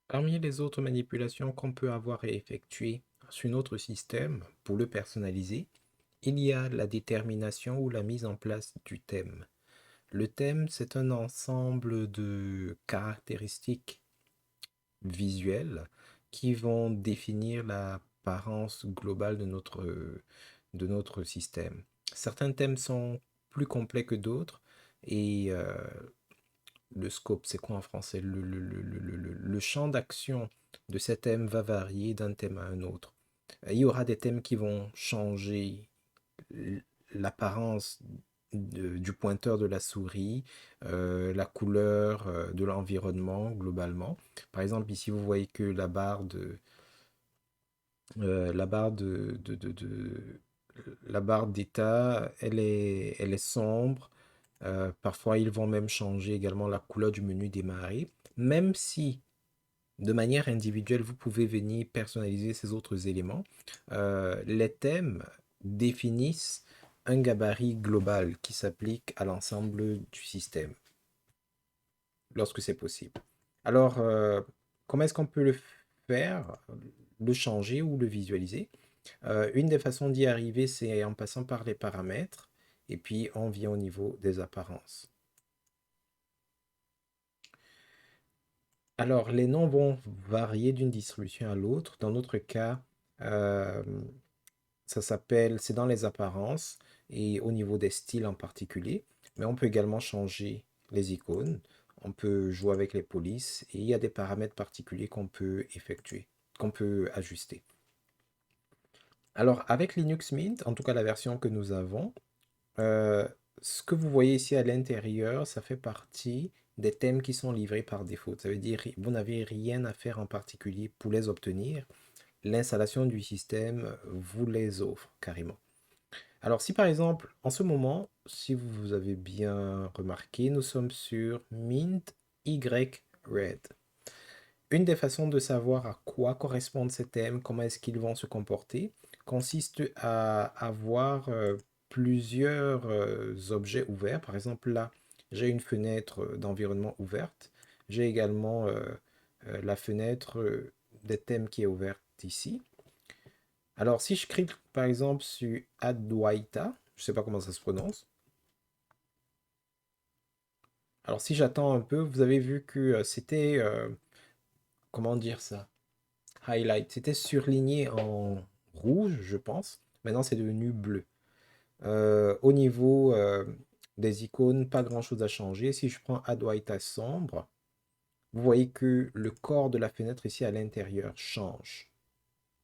Parmi les autres manipulations qu'on peut avoir à effectuer sur notre système pour le personnaliser, il y a la détermination ou la mise en place du thème. Le thème, c'est un ensemble de caractéristiques visuelles qui vont définir l'apparence globale de notre système. Certains thèmes sont plus complets que d'autres et le scope, c'est quoi en français? Le champ d'action de ces thèmes va varier d'un thème à un autre. Il y aura des thèmes qui vont changer l'apparence du pointeur de la souris, la couleur de l'environnement globalement. Par exemple, ici, vous voyez que la barre d'état, elle est sombre. Parfois, ils vont même changer également la couleur du menu démarrer, même si de manière individuelle, vous pouvez venir personnaliser ces autres éléments. Les thèmes définissent un gabarit global qui s'applique à l'ensemble du système, lorsque c'est possible. Alors, comment est-ce qu'on peut le faire, le changer ou le visualiser? Une des façons d'y arriver, c'est en passant par les paramètres, et puis on vient au niveau des apparences. Alors, les noms vont varier d'une distribution à l'autre. Dans notre cas, euh, c'est dans les apparences et au niveau des styles en particulier. Mais on peut également changer les icônes. On peut jouer avec les polices et il y a des paramètres particuliers qu'on peut effectuer, qu'on peut ajuster. Alors, avec Linux Mint, en tout cas la version que nous avons, euh, ce que vous voyez ici à l'intérieur, ça fait partie des thèmes qui sont livrés par défaut. Ça veut dire que vous n'avez rien à faire en particulier pour les obtenir. L'installation du système vous les offre carrément. Alors si par exemple, en ce moment, si vous avez bien remarqué, nous sommes sur Mint Y Red. Une des façons de savoir à quoi correspondent ces thèmes, comment est-ce qu'ils vont se comporter, consiste à avoir plusieurs objets ouverts. Par exemple, là, j'ai une fenêtre d'environnement ouverte. J'ai également la fenêtre des thèmes qui est ouverte ici. Alors, si je clique par exemple sur Adwaita, je ne sais pas comment ça se prononce. Alors, si j'attends un peu, vous avez vu que c'était, comment dire ça? Highlight. C'était surligné en rouge, je pense. Maintenant, c'est devenu bleu. Au niveau des icônes, pas grand-chose à changer. Si je prends Adwaita sombre, vous voyez que le corps de la fenêtre ici à l'intérieur change.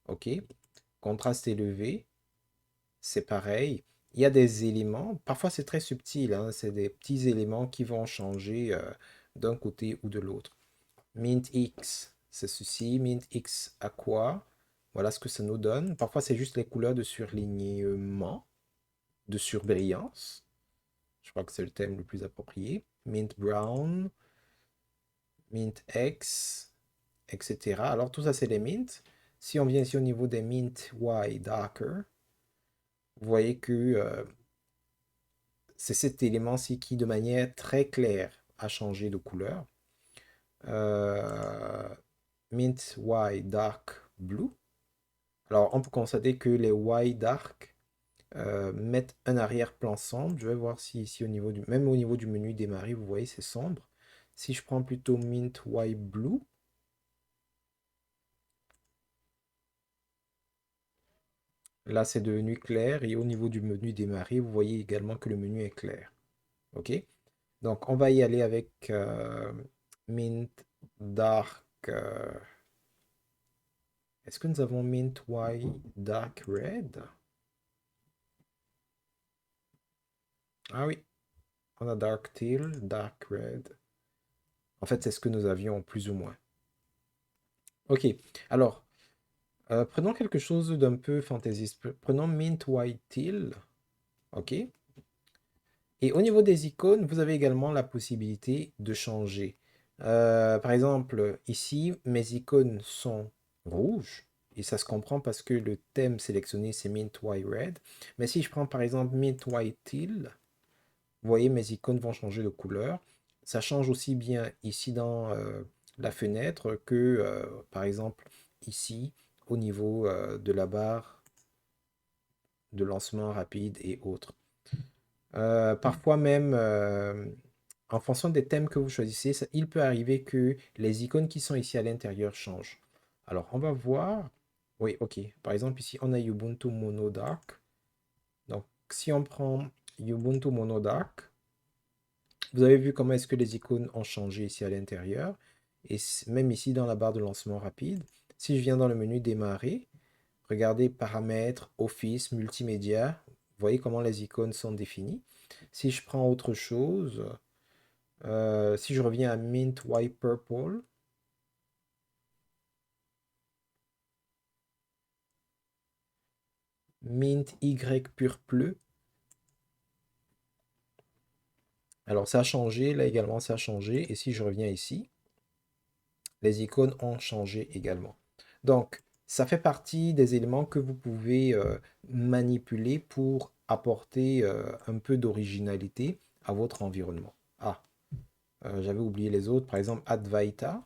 OK? Contraste élevé, c'est pareil. Il y a des éléments, parfois c'est très subtil, hein, c'est des petits éléments qui vont changer d'un côté ou de l'autre. Mint X, c'est ceci. Mint X Aqua, voilà ce que ça nous donne. Parfois c'est juste les couleurs de surlignement, de surbrillance. Je crois que c'est le thème le plus approprié. Mint Brown, Mint X, etc. Alors tout ça c'est les mints. Si on vient ici au niveau des Mint Y Darker, vous voyez que c'est cet élément-ci qui, de manière très claire, a changé de couleur. Euh, Mint White Dark Blue. Alors, on peut constater que les White Dark mettent un arrière-plan sombre. Je vais voir si ici, même au niveau du menu démarrer, vous voyez, c'est sombre. Si je prends plutôt Mint White Blue, là, c'est devenu clair. Et au niveau du menu démarrer, vous voyez également que le menu est clair. OK? Donc, on va y aller avec Mint Dark. Est-ce que nous avons Mint White Dark Red? Ah oui, on a Dark Teal, Dark Red. En fait, c'est ce que nous avions plus ou moins. Ok, alors, Prenons quelque chose d'un peu fantaisiste. Prenons Mint White Teal. OK? Et au niveau des icônes, vous avez également la possibilité de changer. Par exemple, ici, mes icônes sont rouges. Et ça se comprend parce que le thème sélectionné, c'est Mint White Red. Mais si je prends par exemple Mint White Teal, vous voyez, mes icônes vont changer de couleur. Ça change aussi bien ici dans la fenêtre que, par exemple, ici, au niveau de la barre de lancement rapide et autres. Parfois même, en fonction des thèmes que vous choisissez, il peut arriver que les icônes qui sont ici à l'intérieur changent. Alors, on va voir. Oui, ok. Par exemple, ici, on a Ubuntu Mono Dark. Donc, si on prend Ubuntu Mono Dark, vous avez vu comment est-ce que les icônes ont changé ici à l'intérieur. Et même ici, dans la barre de lancement rapide, si je viens dans le menu démarrer, regardez paramètres, office, multimédia, vous voyez comment les icônes sont définies. Si je prends autre chose, si je reviens à Mint White Purple, Mint Y Purple, alors ça a changé, là également ça a changé, et si je reviens ici, les icônes ont changé également. Donc, ça fait partie des éléments que vous pouvez manipuler pour apporter un peu d'originalité à votre environnement. Ah, j'avais oublié les autres, par exemple Advaita.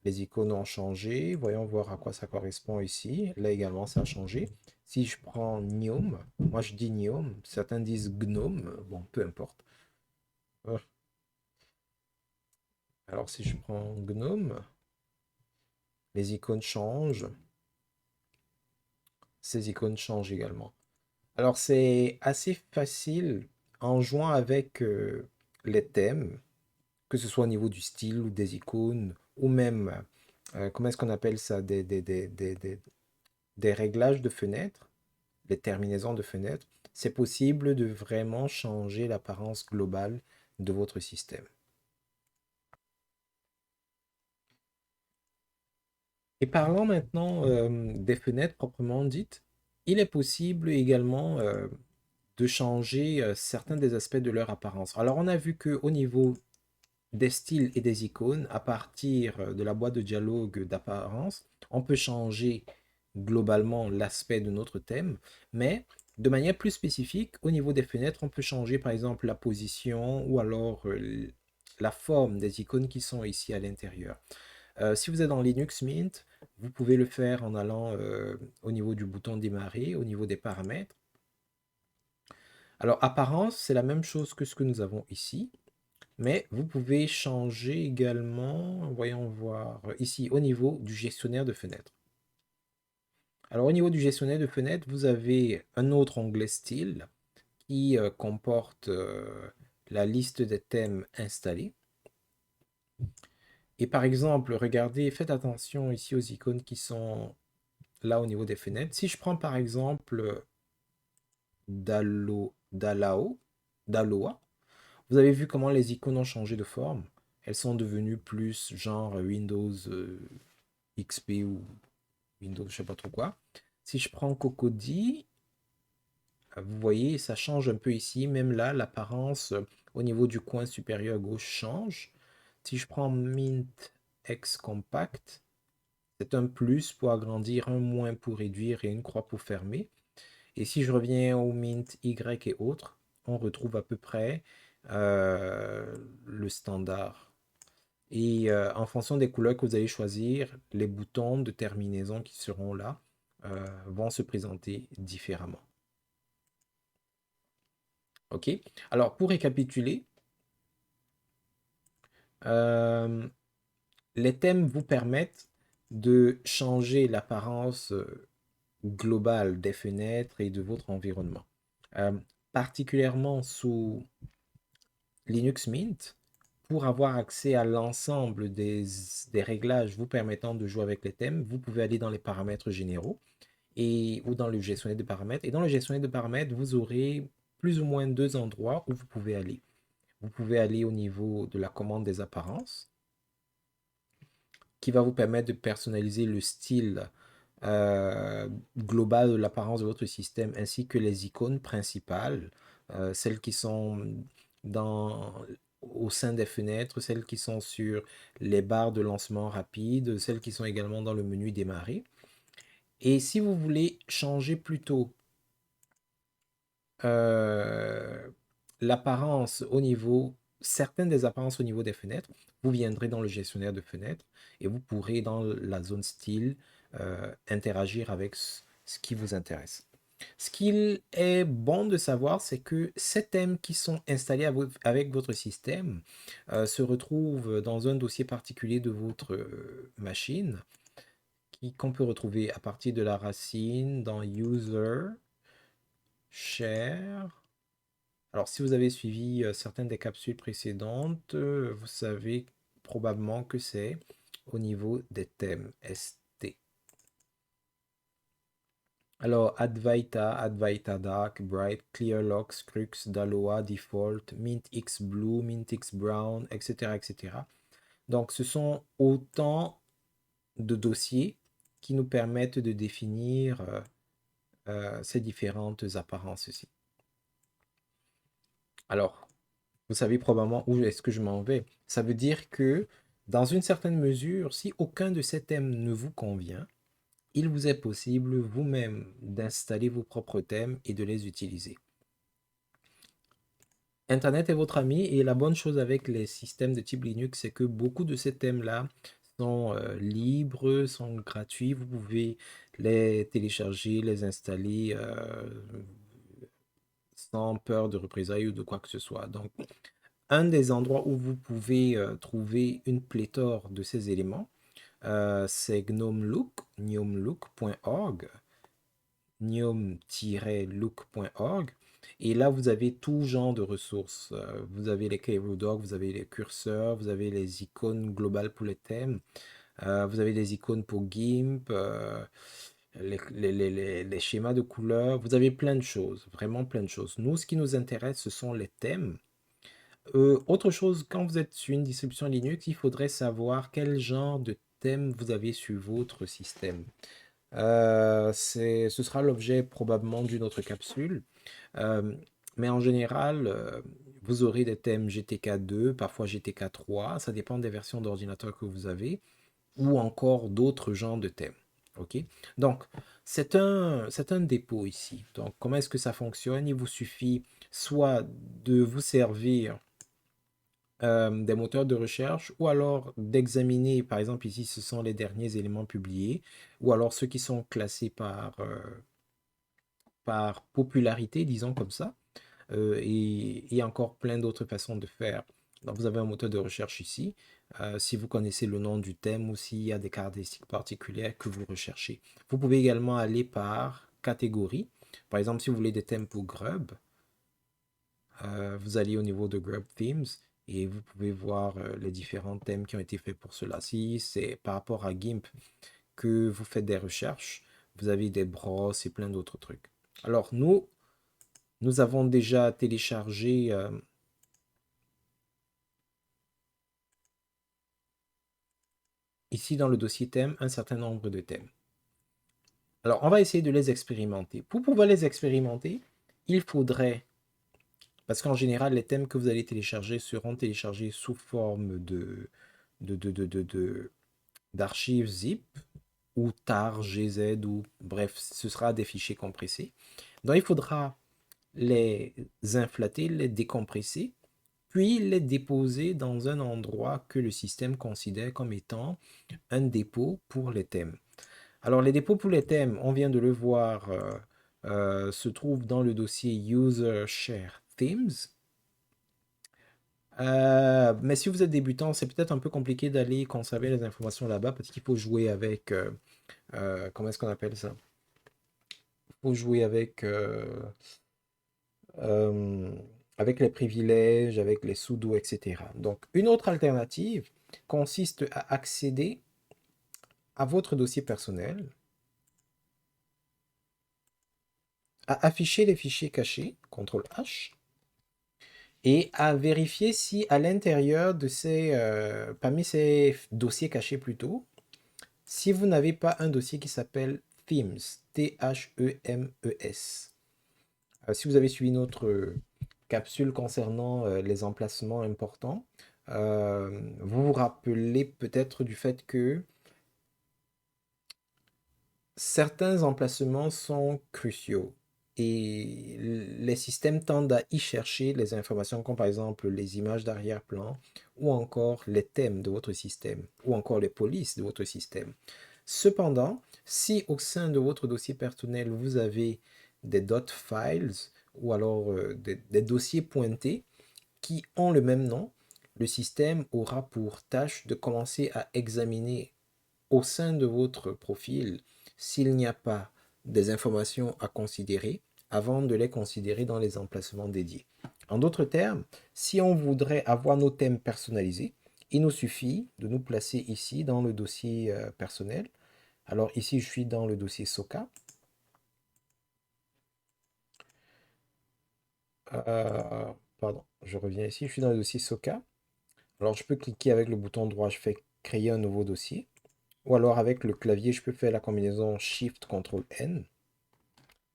Les icônes ont changé. Voyons voir à quoi ça correspond ici. Là également, ça a changé. Si je prends Gnome, moi je dis Gnome, certains disent Gnome, bon, peu importe. Euh, Alors si je prends Gnome, les icônes changent. Ces icônes changent également. Alors c'est assez facile en jouant avec les thèmes, que ce soit au niveau du style ou des icônes, ou même, comment est-ce qu'on appelle ça, des réglages de fenêtres. Les terminaisons de fenêtres, c'est possible de vraiment changer l'apparence globale de votre système. Et parlons maintenant des fenêtres proprement dites, il est possible également de changer certains des aspects de leur apparence. Alors on a vu qu'au niveau des styles et des icônes, à partir de la boîte de dialogue d'apparence, on peut changer globalement l'aspect de notre thème, mais de manière plus spécifique, au niveau des fenêtres, on peut changer par exemple la position ou alors la forme des icônes qui sont ici à l'intérieur. Si vous êtes dans Linux Mint, vous pouvez le faire en allant au niveau du bouton démarrer, au niveau des paramètres. Alors apparence, c'est la même chose que ce que nous avons ici. Mais vous pouvez changer également, voyons voir, ici au niveau du gestionnaire de fenêtres. Alors au niveau du gestionnaire de fenêtres, vous avez un autre onglet style qui comporte la liste des thèmes installés. Et par exemple, regardez, faites attention ici aux icônes qui sont là au niveau des fenêtres. Si je prends par exemple Daloa, vous avez vu comment les icônes ont changé de forme. Elles sont devenues plus genre Windows XP ou Windows, je sais pas trop quoi. Si je prends Cocody, vous voyez, ça change un peu ici. Même là, l'apparence au niveau du coin supérieur gauche change. Si je prends Mint X Compact, c'est un plus pour agrandir, un moins pour réduire et une croix pour fermer. Et si je reviens au Mint Y et autres, on retrouve à peu près le standard. Et en fonction des couleurs que vous allez choisir, les boutons de terminaison qui seront là vont se présenter différemment. OK? Alors, pour récapituler, euh, les thèmes vous permettent de changer l'apparence globale des fenêtres et de votre environnement. Euh, Particulièrement sous Linux Mint, pour avoir accès à l'ensemble des réglages vous permettant de jouer avec les thèmes, vous pouvez aller dans les paramètres généraux ou dans le gestionnaire de paramètres. Et dans le gestionnaire de paramètres, vous aurez plus ou moins deux endroits où vous pouvez aller. Vous pouvez aller au niveau de la commande des apparences, qui va vous permettre de personnaliser le style globale de l'apparence de votre système, ainsi que les icônes principales, celles qui sont dans, au sein des fenêtres, celles qui sont sur les barres de lancement rapide, celles qui sont également dans le menu démarrer. Et si vous voulez changer plutôt euh, l'apparence au niveau, certaines des apparences au niveau des fenêtres, vous viendrez dans le gestionnaire de fenêtres et vous pourrez dans la zone style interagir avec ce qui vous intéresse. Ce qu'il est bon de savoir, c'est que ces thèmes qui sont installés avec votre système se retrouvent dans un dossier particulier de votre machine qu'on peut retrouver à partir de la racine dans User, Share. Alors, si vous avez suivi certaines des capsules précédentes, vous savez probablement que c'est au niveau des thèmes ST. Alors, Advaita, Advaita Dark, Bright, Clearlock, Scrux, Daloa, Default, Mint X Blue, Mint X Brown, etc., etc. Donc, ce sont autant de dossiers qui nous permettent de définir ces différentes apparences ici. Alors, vous savez probablement où est-ce que je m'en vais. Ça veut dire que, dans une certaine mesure, si aucun de ces thèmes ne vous convient, il vous est possible vous-même d'installer vos propres thèmes et de les utiliser. Internet est votre ami et la bonne chose avec les systèmes de type Linux, c'est que beaucoup de ces thèmes-là sont libres, sont gratuits. Vous pouvez les télécharger, les installer sans peur de représailles ou de quoi que ce soit. Donc, un des endroits où vous pouvez trouver une pléthore de ces éléments, c'est gnomelook.org, gnome-look.org. Et là, vous avez tout genre de ressources. Vous avez les KRoDoc, vous avez les curseurs, vous avez les icônes globales pour les thèmes, vous avez les icônes pour GIMP, les schémas de couleurs. Vous avez plein de choses, vraiment plein de choses. Nous, ce qui nous intéresse, ce sont les thèmes. Autre chose, quand vous êtes sur une distribution Linux, il faudrait savoir quel genre de thème vous avez sur votre système. Ce sera l'objet probablement d'une autre capsule. Euh, mais en général, vous aurez des thèmes GTK2, parfois GTK3, ça dépend des versions d'ordinateur que vous avez, ou encore d'autres genres de thèmes. OK? Donc, c'est un dépôt ici. Donc, comment est-ce que ça fonctionne? Il vous suffit soit de vous servir des moteurs de recherche ou alors d'examiner, par exemple ici ce sont les derniers éléments publiés ou alors ceux qui sont classés par popularité, disons comme ça, et encore plein d'autres façons de faire. Donc vous avez un moteur de recherche ici, si vous connaissez le nom du thème ou s'il y a des caractéristiques particulières que vous recherchez. Vous pouvez également aller par catégorie. Par exemple, si vous voulez des thèmes pour Grub, vous allez au niveau de Grub Themes et vous pouvez voir les différents thèmes qui ont été faits pour cela. Si c'est par rapport à GIMP que vous faites des recherches, vous avez des brosses et plein d'autres trucs. Alors nous avons déjà téléchargé ici dans le dossier thème un certain nombre de thèmes. Alors on va essayer de les expérimenter. Pour pouvoir les expérimenter, il faudrait, parce qu'en général les thèmes que vous allez télécharger seront téléchargés sous forme d'archives zip ou tar, gz, ou bref, ce sera des fichiers compressés. Donc il faudra les inflater, les décompresser, puis les déposer dans un endroit que le système considère comme étant un dépôt pour les thèmes. Alors les dépôts pour les thèmes, on vient de le voir, se trouvent dans le dossier User Share Themes. Mais si vous êtes débutant, c'est peut-être un peu compliqué d'aller conserver les informations là-bas parce qu'il faut jouer avec, comment est-ce qu'on appelle ça? Il faut jouer euh, avec les privilèges, avec les sudo, etc. Donc une autre alternative consiste à accéder à votre dossier personnel, à afficher les fichiers cachés, CTRL H, et à vérifier si à l'intérieur de parmi ces dossiers cachés plutôt, Si vous n'avez pas un dossier qui s'appelle Themes, Themes, si vous avez suivi notre capsule concernant les emplacements importants, vous vous rappelez peut-être du fait que certains emplacements sont cruciaux et les systèmes tendent à y chercher les informations comme par exemple les images d'arrière-plan ou encore les thèmes de votre système ou encore les polices de votre système. Cependant, si au sein de votre dossier personnel, vous avez des dot files ou alors des dossiers pointés qui ont le même nom, le système aura pour tâche de commencer à examiner au sein de votre profil s'il n'y a pas des informations à considérer avant de les considérer dans les emplacements dédiés. En d'autres termes, si on voudrait avoir nos thèmes personnalisés, il nous suffit de nous placer ici dans le dossier personnel. Alors ici, je suis dans le dossier Soka. Pardon, je reviens ici, je suis dans le dossier Soka. Alors je peux cliquer avec le bouton droit, je fais créer un nouveau dossier. Ou alors avec le clavier, je peux faire la combinaison Shift-Ctrl-N.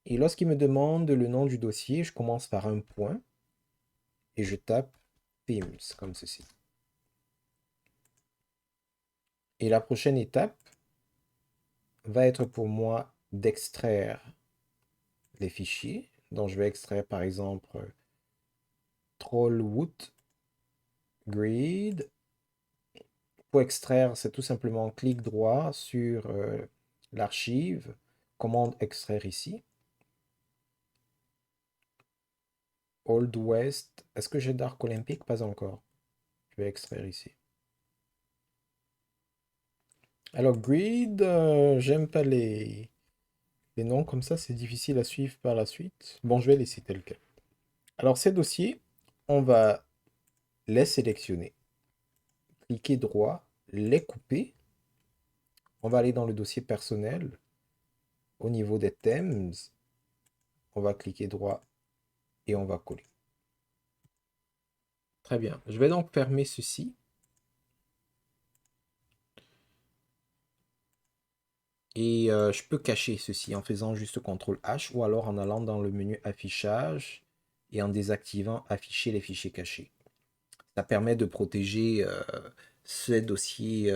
Et lorsqu'il me demande le nom du dossier, je commence par un point et je tape Themes comme ceci. Et la prochaine étape va être pour moi d'extraire les fichiers. Donc je vais extraire par exemple Trollwood Grid. Pour extraire, c'est tout simplement clic droit sur l'archive, commande extraire ici. Old West. Est-ce que j'ai Dark Olympic? Pas encore. Je vais extraire ici. Alors, Grid, j'aime pas les noms comme ça, c'est difficile à suivre par la suite. Bon, je vais laisser tel quel. Alors, ces dossiers, on va les sélectionner. Cliquer droit, les couper. On va aller dans le dossier personnel. Au niveau des thèmes, on va cliquer droit et on va coller. Très bien. Je vais donc fermer ceci. Et je peux cacher ceci en faisant juste CTRL H ou alors en allant dans le menu affichage et en désactivant afficher les fichiers cachés. Ça permet de protéger ces dossiers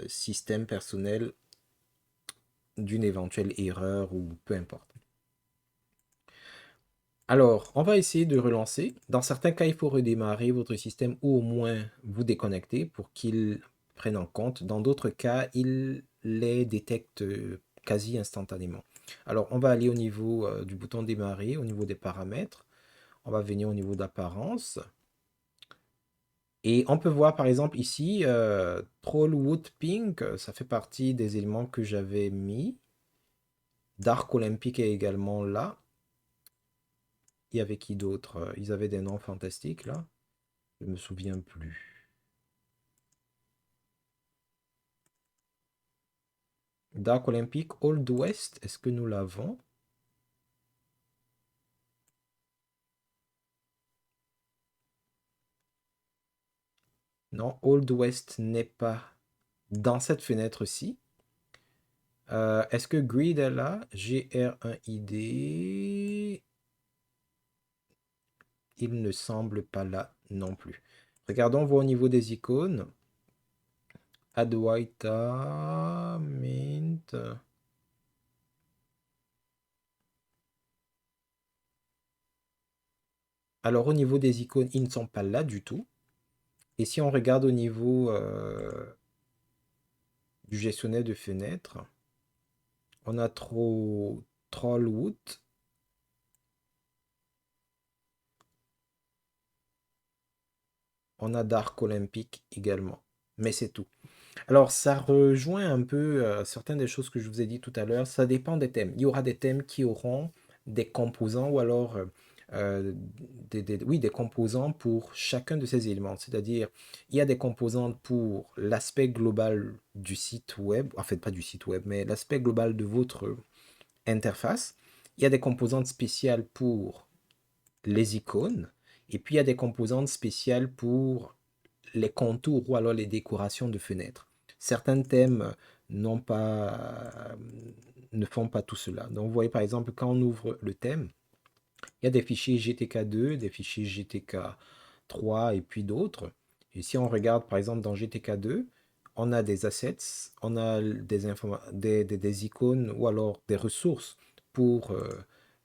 système personnel d'une éventuelle erreur ou peu importe. Alors, on va essayer de relancer. Dans certains cas, il faut redémarrer votre système ou au moins vous déconnecter pour qu'il prenne en compte. Dans d'autres cas, il les détecte quasi instantanément. Alors, on va aller au niveau du bouton démarrer, au niveau des paramètres. On va venir au niveau d'apparence. Et on peut voir par exemple ici, Trollwood Pink, ça fait partie des éléments que j'avais mis. Dark Olympic est également là. Il y avait qui d'autre? Ils avaient des noms fantastiques là. Je me souviens plus. Dark Olympic, Old West, est-ce que nous l'avons? Non, Old West n'est pas dans cette fenêtre-ci. Est-ce que Grid est là? GR1ID. Il ne semble pas là non plus. Regardons voir au niveau des icônes. Adwaita, Mint. Alors au niveau des icônes, ils ne sont pas là du tout. Et si on regarde au niveau du gestionnaire de fenêtres, on a Trollwood. On a Dark Olympic également. Mais c'est tout. Alors, ça rejoint un peu certaines des choses que je vous ai dit tout à l'heure. Ça dépend des thèmes. Il y aura des thèmes qui auront des composants ou alors oui, des composants pour chacun de ces éléments. C'est-à-dire, il y a des composantes pour l'aspect global du site web, en fait pas du site web, mais l'aspect global de votre interface. Il y a des composantes spéciales pour les icônes. Et puis, il y a des composantes spéciales pour les contours ou alors les décorations de fenêtres. Certains thèmes n'ont pas, ne font pas tout cela. Donc, vous voyez par exemple, quand on ouvre le thème, il y a des fichiers GTK2, des fichiers GTK3 et puis d'autres. Et si on regarde par exemple dans GTK2, on a des assets, on a des icônes ou alors des ressources pour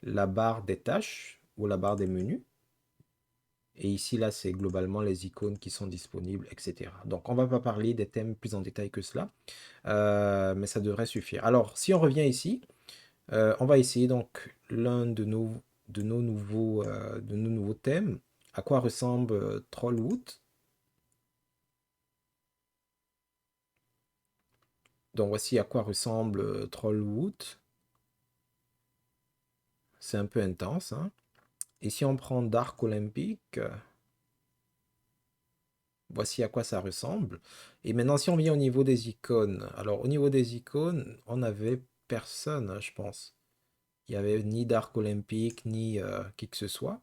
la barre des tâches ou la barre des menus. Et ici, là, c'est globalement les icônes qui sont disponibles, etc. Donc, on ne va pas parler des thèmes plus en détail que cela, mais ça devrait suffire. Alors, si on revient ici, on va essayer donc l'un de nos nouveaux thèmes. À quoi ressemble Trollwood? Donc, voici à quoi ressemble Trollwood. C'est un peu intense, hein. Et si on prend Dark Olympic, voici à quoi ça ressemble. Et maintenant, si on vient au niveau des icônes. Alors, au niveau des icônes, on n'avait personne, hein, je pense. Il n'y avait ni Dark Olympic, ni qui que ce soit.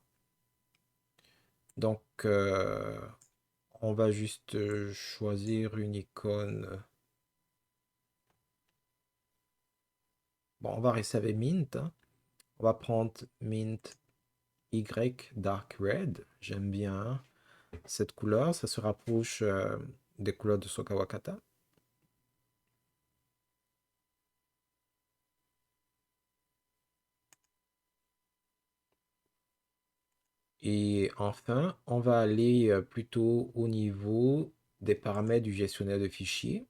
Donc, on va juste choisir une icône. Bon, on va rester avec Mint, hein. On va prendre Mint Y Dark Red. J'aime bien cette couleur. Ça se rapproche des couleurs de Soka Wakata. Et enfin, on va aller plutôt au niveau des paramètres du gestionnaire de fichiers.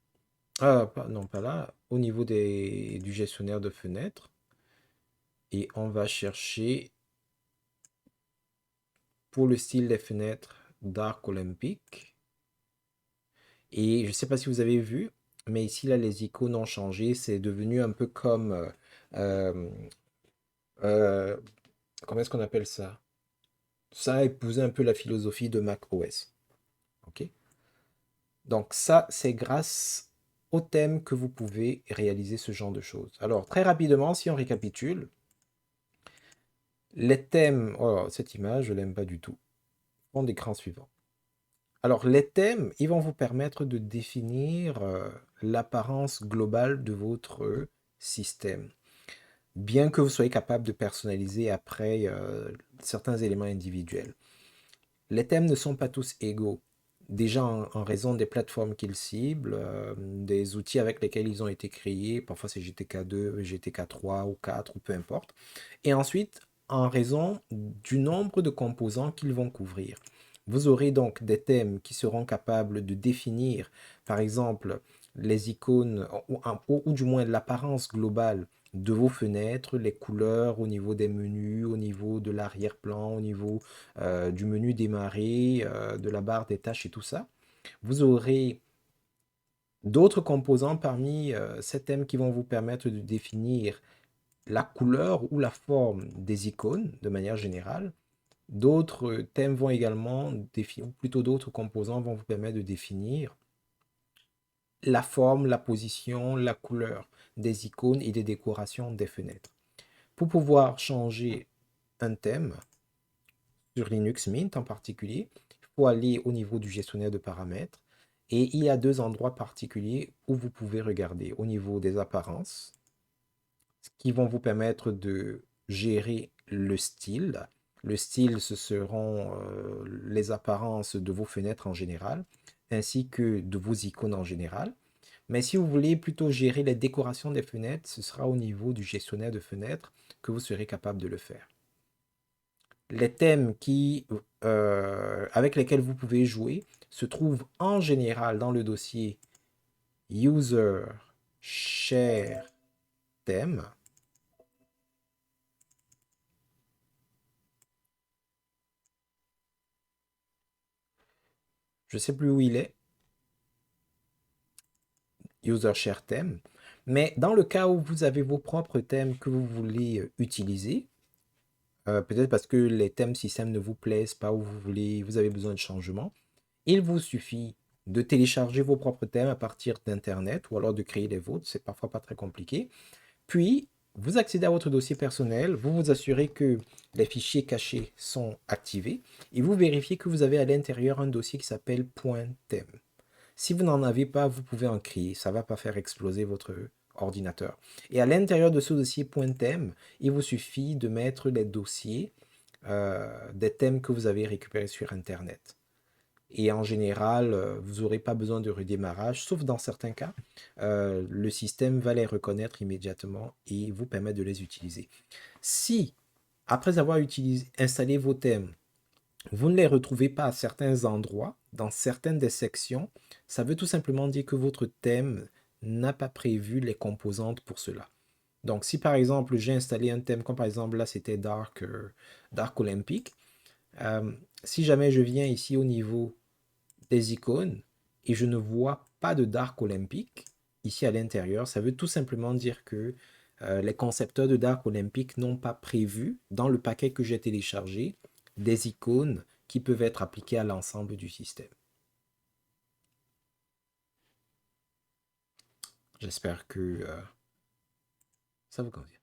Non, pas là. Au niveau du gestionnaire de fenêtres. Et on va chercher pour le style des fenêtres Dark Olympic. Et je ne sais pas si vous avez vu, mais ici, là, les icônes ont changé. C'est devenu un peu comme... euh, euh, comment est-ce qu'on appelle ça? Ça a épousé un peu la philosophie de Mac OS. OK? Donc ça, c'est grâce au thème que vous pouvez réaliser ce genre de choses. Alors, très rapidement, si on récapitule, les thèmes... Oh, cette image, je ne l'aime pas du tout. Fond d'écran suivant. Alors, les thèmes, ils vont vous permettre de définir l'apparence globale de votre système. Bien que vous soyez capable de personnaliser après certains éléments individuels. Les thèmes ne sont pas tous égaux. Déjà en raison des plateformes qu'ils ciblent, des outils avec lesquels ils ont été créés, parfois c'est GTK2, GTK3 ou 4 ou peu importe. Et ensuite, en raison du nombre de composants qu'ils vont couvrir. Vous aurez donc des thèmes qui seront capables de définir, par exemple, les icônes, ou du moins l'apparence globale de vos fenêtres, les couleurs au niveau des menus, au niveau de l'arrière-plan, au niveau du menu démarrer, de la barre des tâches et tout ça. Vous aurez d'autres composants parmi ces thèmes qui vont vous permettre de définir la couleur ou la forme des icônes de manière générale. D'autres thèmes vont également définir, ou plutôt d'autres composants vont vous permettre de définir la forme, la position, la couleur des icônes et des décorations des fenêtres. Pour pouvoir changer un thème, sur Linux Mint en particulier, il faut aller au niveau du gestionnaire de paramètres et il y a deux endroits particuliers où vous pouvez regarder au niveau des apparences qui vont vous permettre de gérer le style. Le style, ce seront les apparences de vos fenêtres en général, ainsi que de vos icônes en général. Mais si vous voulez plutôt gérer les décorations des fenêtres, ce sera au niveau du gestionnaire de fenêtres que vous serez capable de le faire. Les thèmes avec lesquels vous pouvez jouer se trouvent en général dans le dossier User Share Theme. Je ne sais plus où il est, User Share Theme. Mais dans le cas où vous avez vos propres thèmes que vous voulez utiliser, peut-être parce que les thèmes système ne vous plaisent pas ou vous avez besoin de changements, il vous suffit de télécharger vos propres thèmes à partir d'Internet ou alors de créer les vôtres. C'est parfois pas très compliqué. Puis, vous accédez à votre dossier personnel, vous vous assurez que les fichiers cachés sont activés et vous vérifiez que vous avez à l'intérieur un dossier qui s'appelle .thème. Si vous n'en avez pas, vous pouvez en créer. Ça ne va pas faire exploser votre ordinateur. Et à l'intérieur de ce dossier .thème, il vous suffit de mettre les dossiers des thèmes que vous avez récupérés sur Internet. Et en général, vous n'aurez pas besoin de redémarrage, sauf dans certains cas. Le système va les reconnaître immédiatement et vous permettre de les utiliser. Si, après avoir installé vos thèmes, vous ne les retrouvez pas à certains endroits, dans certaines des sections, ça veut tout simplement dire que votre thème n'a pas prévu les composantes pour cela. Donc, si par exemple, j'ai installé un thème, comme par exemple là, c'était Dark Olympic, si jamais je viens ici au niveau des icônes et je ne vois pas de Dark Olympic ici à l'intérieur, ça veut tout simplement dire que les concepteurs de Dark Olympic n'ont pas prévu dans le paquet que j'ai téléchargé des icônes qui peuvent être appliquées à l'ensemble du système. J'espère que ça vous convient.